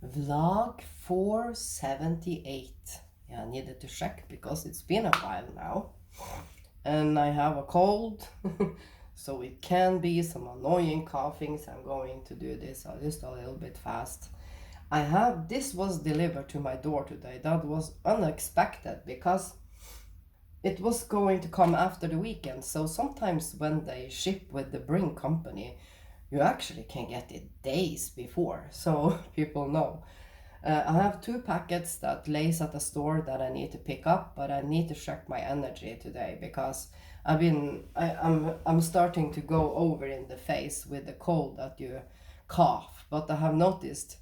Vlog 478. Yeah, I needed to check because it's been a while now. And I have a cold, so it can be some annoying coughing. So I'm going to do this just a little bit fast. This was delivered to my door today. That was unexpected because it was going to come after the weekend. So sometimes when they ship with the Bring company, you actually can get it days before, so people know. I have 2 packets that lays at the store that I need to pick up, but I need to check my energy today because I'm starting to go over in the face with the cold that you cough. But I have noticed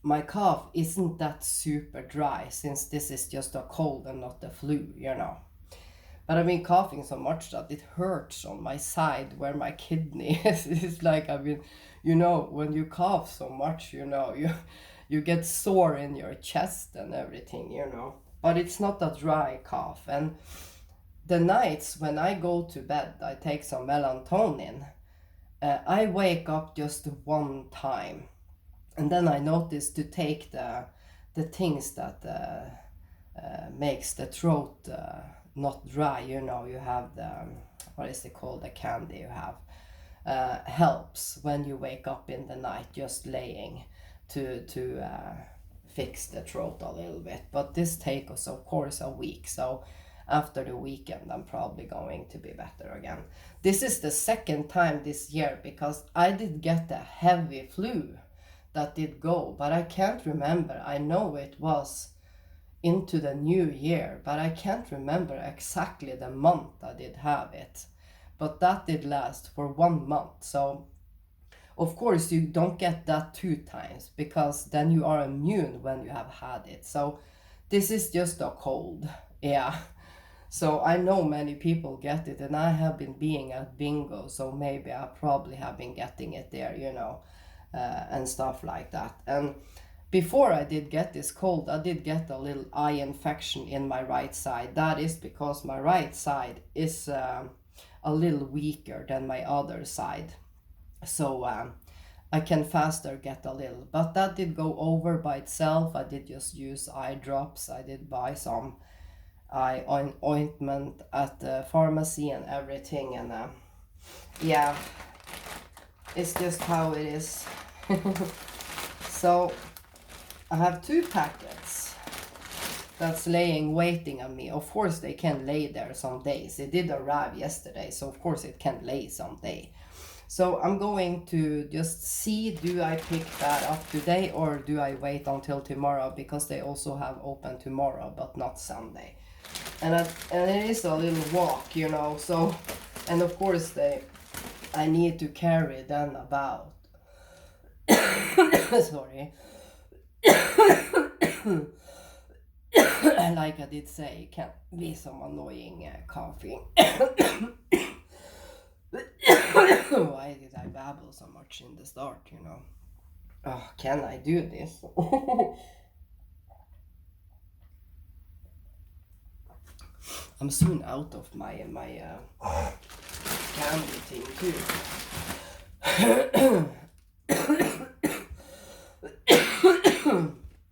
my cough isn't that super dry since this is just a cold and not the flu. But I've been coughing so much that it hurts on my side where my kidney is. It's like when you cough so much, you get sore in your chest and everything. But it's not a dry cough. And the nights when I go to bed, I take some melatonin. I wake up just one time, and then I notice to take the things that makes the throat not dry. You have the what is it called, the candy you have, helps when you wake up in the night just laying to fix the throat a little bit. But this takes us of course a week, so after the weekend I'm probably going to be better again. This is the second time this year because I did get a heavy flu that did go, but I can't remember. I know it was into the new year, but I can't remember exactly the month I did have it. But that did last for 1 month. So of course you don't get that 2 times because then you are immune when you have had it. So this is just a cold. Yeah. So I know many people get it, and I have been being at bingo, so maybe I probably have been getting it there, and stuff like that. And before I did get this cold, I did get a little eye infection in my right side. That is because my right side is a little weaker than my other side. So I can faster get a little. But that did go over by itself. I did just use eye drops. I did buy some eye ointment at the pharmacy and everything. And yeah, it's just how it is. So I have 2 packets that's laying waiting on me. Of course they can lay there some days. It did arrive yesterday, so of course it can lay someday. So I'm going to just see, do I pick that up today or do I wait until tomorrow, because they also have open tomorrow but not Sunday. And it is a little walk, so, and of course I need to carry them about. Sorry. Like I did say, it can be some annoying coughing. Why did I babble so much in the start? Oh, can I do this? I'm soon out of my candy thing too.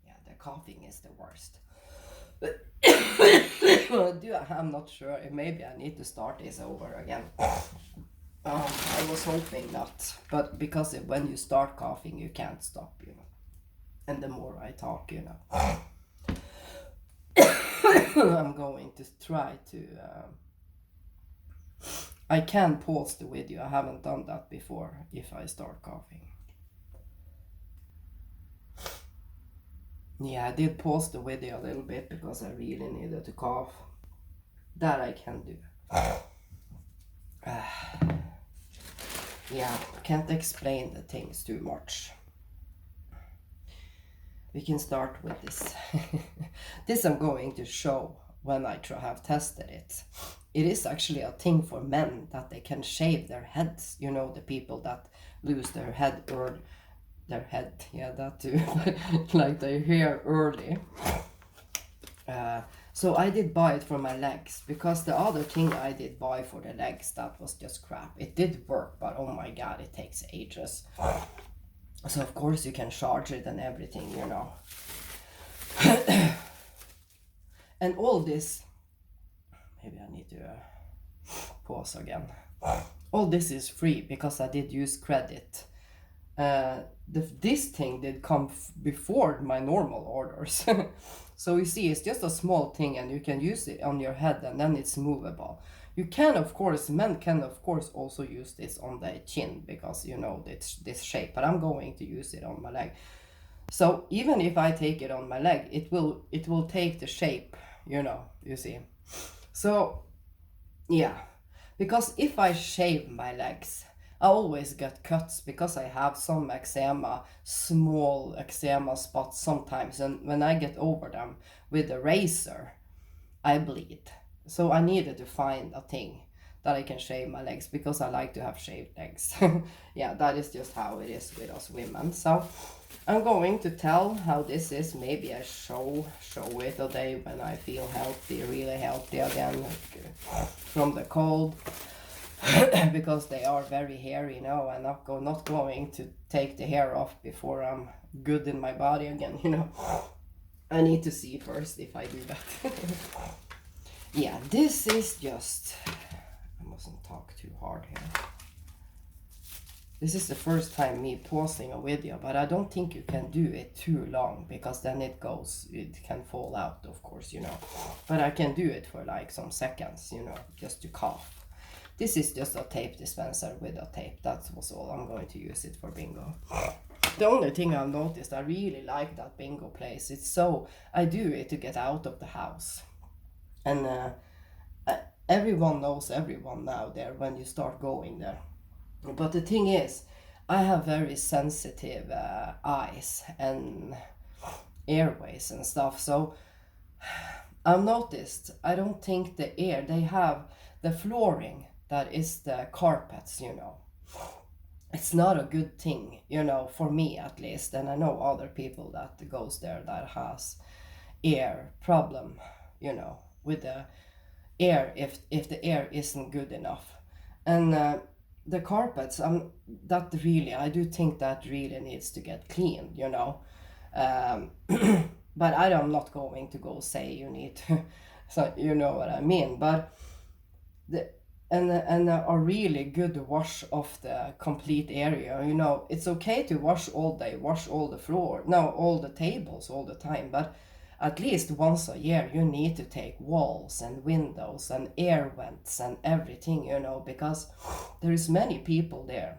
Yeah, the coughing is the worst. I'm not sure. Maybe I need to start this over again. I was hoping not, but because when you start coughing, you can't stop. And the more I talk, I'm going to try to. I can pause the video. I haven't done that before if I start coughing. Yeah, I did pause the video a little bit because I really needed to cough. That I can do. Yeah, can't explain the things too much. We can start with this. This I'm going to show when I have tested it. It is actually a thing for men that they can shave their heads. The people that lose their head or their head, yeah, that too, like their hair early. So I did buy it for my legs, because the other thing I did buy for the legs, that was just crap. It did work, but oh my god, it takes ages. So of course you can charge it and everything, you know. And all this, maybe I need to pause again. All this is free because I did use credit. This thing did come before my normal orders. So you see, it's just a small thing and you can use it on your head and then it's movable. You can, of course, men can, of course, also use this on the chin because, you know, it's this shape. But I'm going to use it on my leg. So even if I take it on my leg, it will take the shape, you know, you see. So, yeah. Because if I shave my legs, I always get cuts because I have some eczema, small eczema spots sometimes. And when I get over them with a razor, I bleed. So I needed to find a thing that I can shave my legs because I like to have shaved legs. Yeah, that is just how it is with us women. So I'm going to tell how this is. Maybe I show it today when I feel healthy, really healthy again, like, from the cold. Because they are very hairy now, and not going to take the hair off before I'm good in my body again, you know. I need to see first if I do that. Yeah, this is just, I mustn't talk too hard here. This is the first time me pausing a video, but I don't think you can do it too long because then it can fall out, of course, you know. But I can do it for like some seconds, you know, just to cough. This is just a tape dispenser with a tape. That was all. I'm going to use it for bingo. The only thing I've noticed, I really like that bingo place. It's so, I do it to get out of the house. And everyone knows everyone now there when you start going there. But the thing is, I have very sensitive eyes and airways and stuff. So I've noticed, I don't think the air, they have the flooring, that is the carpets, you know. It's not a good thing, you know, for me at least. And I know other people that goes there that has air problem, you know, with the air, if the air isn't good enough. And the carpets, that really, I do think that really needs to get cleaned, you know. But I'm not going to go say you need to, so you know what I mean. But and a really good wash of the complete area, you know. It's okay to wash all day, wash all the floor, no, all the tables all the time, but at least once a year you need to take walls and windows and air vents and everything, you know, because there is many people there.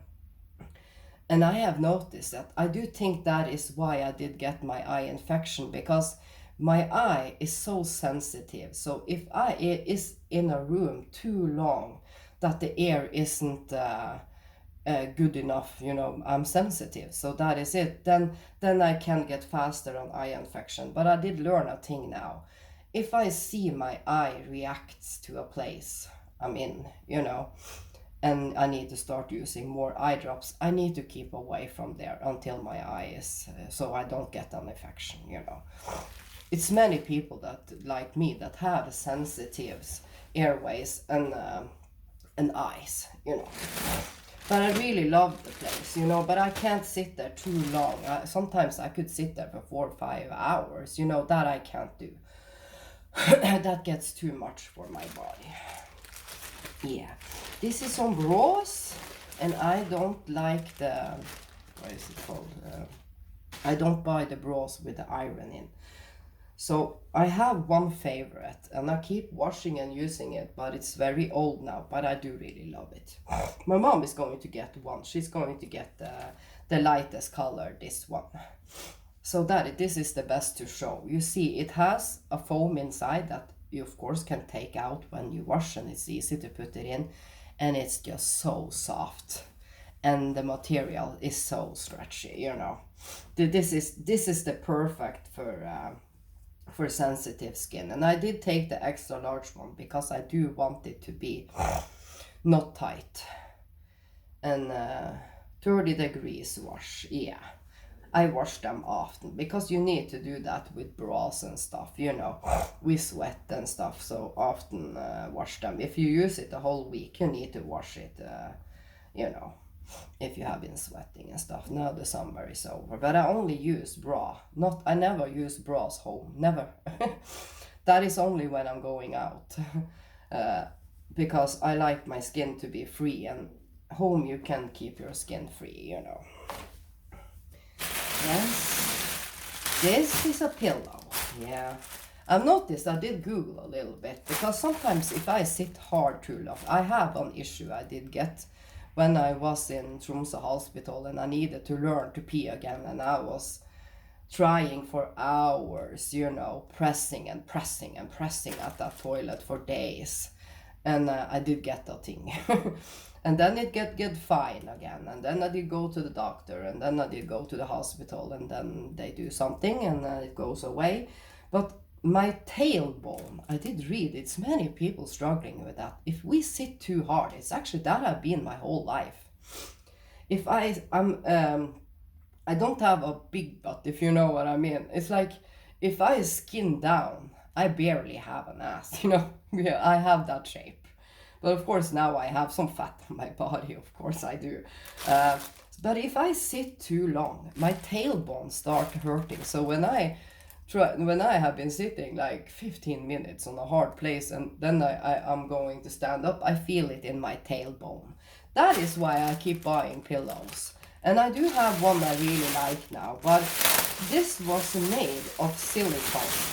And I have noticed that, I do think that is why I did get my eye infection, because my eye is so sensitive. So if I is in a room too long that the air isn't good enough, you know, I'm sensitive. So that is it. Then I can get faster on eye infection. But I did learn a thing now. If I see my eye reacts to a place I'm in, you know, and I need to start using more eye drops, I need to keep away from there until my eye is, so I don't get an infection, you know. It's many people that, like me, that have sensitive airways and eyes, you know. But I really love the place, you know, but I can't sit there too long. Sometimes I could sit there for 4 or 5 hours, you know, that I can't do. That gets too much for my body. Yeah, this is some bras, and I don't like the, what is it called? I don't buy the bras with the iron in. So I have one favorite, and I keep washing and using it, but it's very old now, but I do really love it. My mom is going to get one. She's going to get the lightest color, this one. So this is the best to show. You see, it has a foam inside that you of course can take out when you wash, and it's easy to put it in, and it's just so soft, and the material is so stretchy, you know. This is the perfect for sensitive skin. And I did take the extra large one because I do want it to be not tight. And 30 degrees wash, yeah. I wash them often because you need to do that with bras and stuff, you know. We sweat and stuff, so often wash them. If you use it the whole week, you need to wash it, you know. if you have been sweating and stuff. Now the summer is over, but I only use bra. I never use bras home, never. That is only when I'm going out. Because I like my skin to be free, and home you can keep your skin free, you know. Yes, this is a pillow. Yeah, I've noticed, I did Google a little bit, because sometimes if I sit hard too long, I have an issue I did get when I was in Tromsø hospital and I needed to learn to pee again, and I was trying for hours, you know, pressing and pressing and pressing at that toilet for days. And I did get a thing. And then it get fine again. And then I did go to the doctor, and then I did go to the hospital, and then they do something and it goes away. But my tailbone, I did read, it's many people struggling with that. If we sit too hard, it's actually that I've been my whole life. If I don't have a big butt, if you know what I mean. It's like, if I skin down, I barely have an ass, you know. Yeah, I have that shape. But of course now I have some fat on my body, of course I do. But if I sit too long, my tailbone start hurting. So when I have been sitting like 15 minutes on a hard place, and then I'm going to stand up, I feel it in my tailbone. That is why I keep buying pillows. And I do have one I really like now, but this was made of silicone.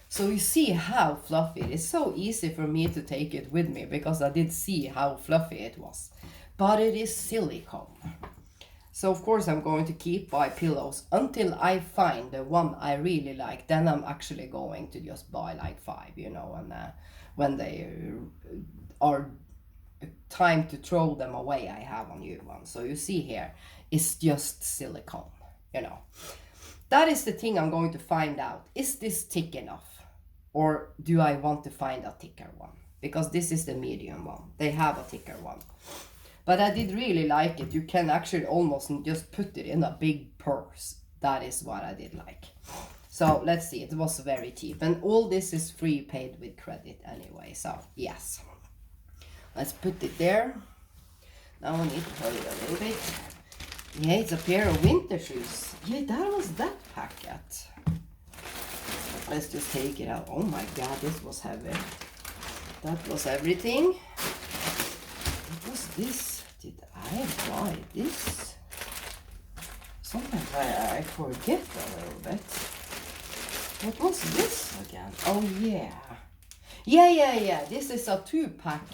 So you see how fluffy it is. So easy for me to take it with me, because I did see how fluffy it was. But it is silicone. So of course I'm going to keep buy pillows until I find the one I really like. Then I'm actually going to just buy like 5, you know, and when they are time to throw them away, I have a new one. So you see here, it's just silicone, you know. That is the thing I'm going to find out. Is this thick enough? Or do I want to find a thicker one? Because this is the medium one. They have a thicker one. But I did really like it. You can actually almost just put it in a big purse. That is what I did like. So let's see. It was very cheap. And all this is free, paid with credit anyway. So yes. Let's put it there. Now I need to hurry a little bit. Yeah, it's a pair of winter shoes. Yeah, that was that packet. Let's just take it out. Oh my god, this was heavy. That was everything. What was this? Did I buy this? Sometimes I forget a little bit. What was this again? Oh yeah. Yeah. This is a 2-pack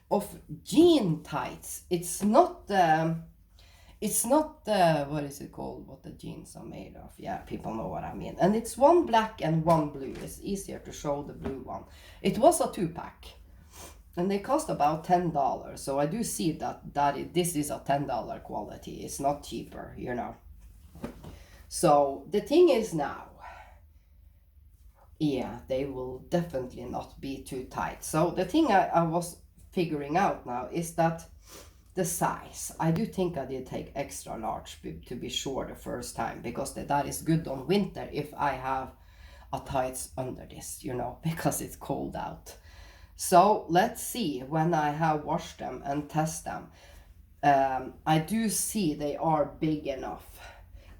of jean tights. It's not what is it called, what the jeans are made of. Yeah, people know what I mean. And it's one black and one blue. It's easier to show the blue one. It was a 2-pack. And they cost about $10. So I do see that this is a $10 quality. It's not cheaper, you know. So the thing is now, yeah, they will definitely not be too tight. So the thing I was figuring out now is that the size, I do think I did take extra large to be sure the first time, because that is good on winter if I have a tights under this, you know, because it's cold out. So let's see when I have washed them and test them. I do see they are big enough.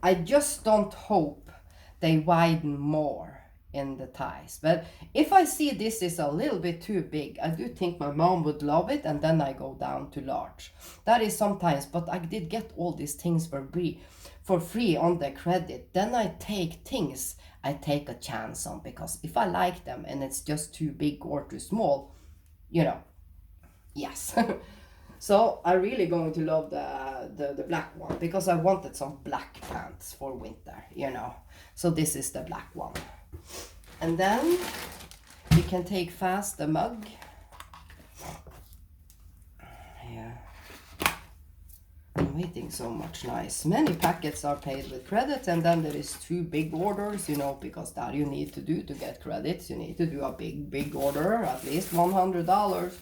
I just don't hope they widen more in the thighs. But if I see this is a little bit too big, I do think my mom would love it, and then I go down to large. That is sometimes, but I did get all these things for free on the credit. Then I take things I take a chance on, because if I like them and it's just too big or too small, you know, yes. So I'm really going to love the black one, because I wanted some black pants for winter, you know. So this is the black one. And then we can take fast the mug. Yeah. I'm waiting so much nice. Many packets are paid with credit, and then there is 2 big orders, you know, because that you need to do to get credits. You need to do a big order, at least $100.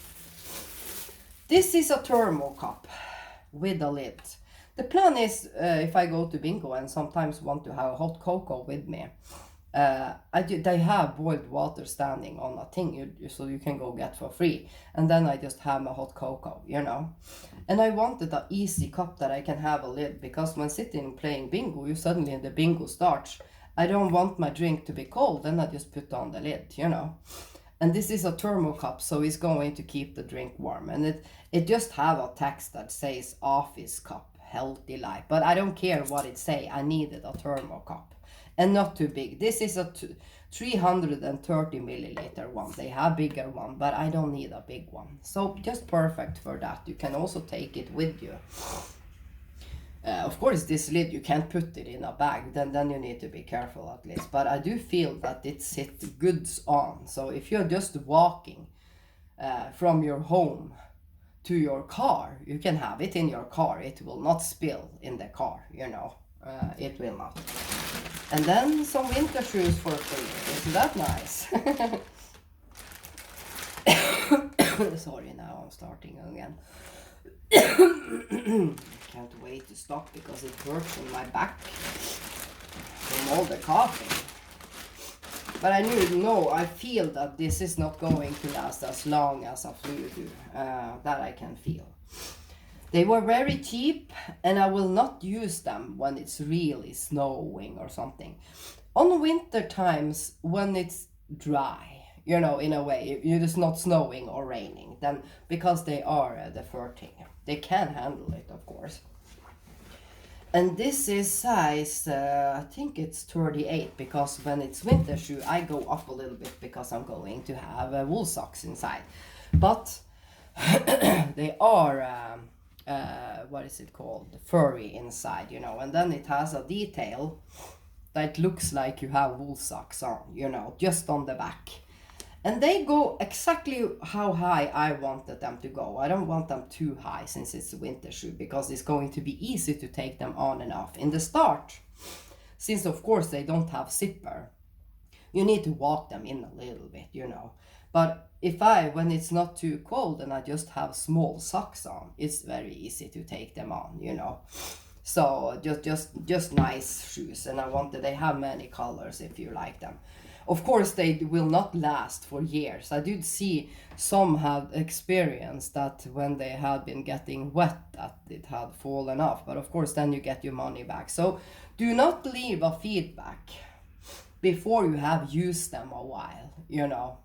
This is a thermo cup with a lid. The plan is, if I go to bingo and sometimes want to have hot cocoa with me, They have boiled water standing on a thing, so you can go get for free. And then I just have my hot cocoa, you know. And I wanted an easy cup that I can have a lid, because when sitting playing bingo, you suddenly the bingo starts. I don't want my drink to be cold, then I just put on the lid, you know. And this is a thermo cup, so it's going to keep the drink warm. And it just have a text that says office cup, healthy life. But I don't care what it say, I needed a thermo cup. And not too big. This is a 330 milliliter one. They have bigger one, but I don't need a big one. So just perfect for that. You can also take it with you. Of course, this lid, you can't put it in a bag. Then you need to be careful at least. But I do feel that it sits goods on. So if you're just walking from your home to your car, you can have it in your car. It will not spill in the car, you know. It will not. And then some winter shoes for free. Isn't that nice? Sorry, now I'm starting again. Can't wait to stop because it hurts in my back from all the coughing. But I feel that this is not going to last as long as a flu do. That I can feel. They were very cheap, and I will not use them when it's really snowing or something. On winter times, when it's dry, you know, in a way, it's not snowing or raining, then because they are the fur thing, they can handle it, of course. And this is size, I think it's 38, because when it's winter shoe, I go up a little bit because I'm going to have wool socks inside. But they are... what is it called, furry inside, you know, and then it has a detail that looks like you have wool socks on, you know, just on the back. And they go exactly how high I wanted them to go. I don't want them too high since it's a winter shoe, because it's going to be easy to take them on and off in the start. Since of course they don't have zipper, you need to walk them in a little bit, you know. But when it's not too cold and I just have small socks on, it's very easy to take them on, you know. So just nice shoes, and they have many colors if you like them. Of course, they will not last for years. I did see some had experienced that when they had been getting wet, that it had fallen off. But of course, then you get your money back. So do not leave a feedback before you have used them a while, you know.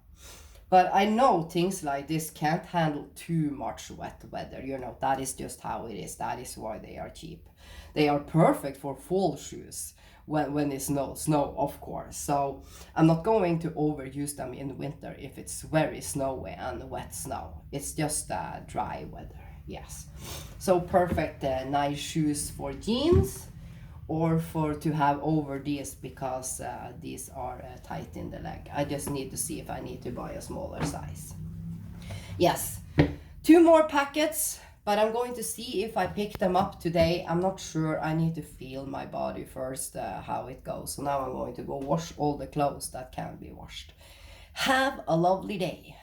But I know things like this can't handle too much wet weather, you know, that is just how it is. That is why they are cheap. They are perfect for fall shoes when it's no snow, of course. So I'm not going to overuse them in winter if it's very snowy and wet snow. It's just dry weather, yes. So perfect nice shoes for jeans, or to have over these, because these are tight in the leg. I just need to see if I need to buy a smaller size. Yes, 2 more packets, but I'm going to see if I pick them up today. I'm not sure. I need to feel my body first, how it goes. So now I'm going to go wash all the clothes that can be washed. Have a lovely day.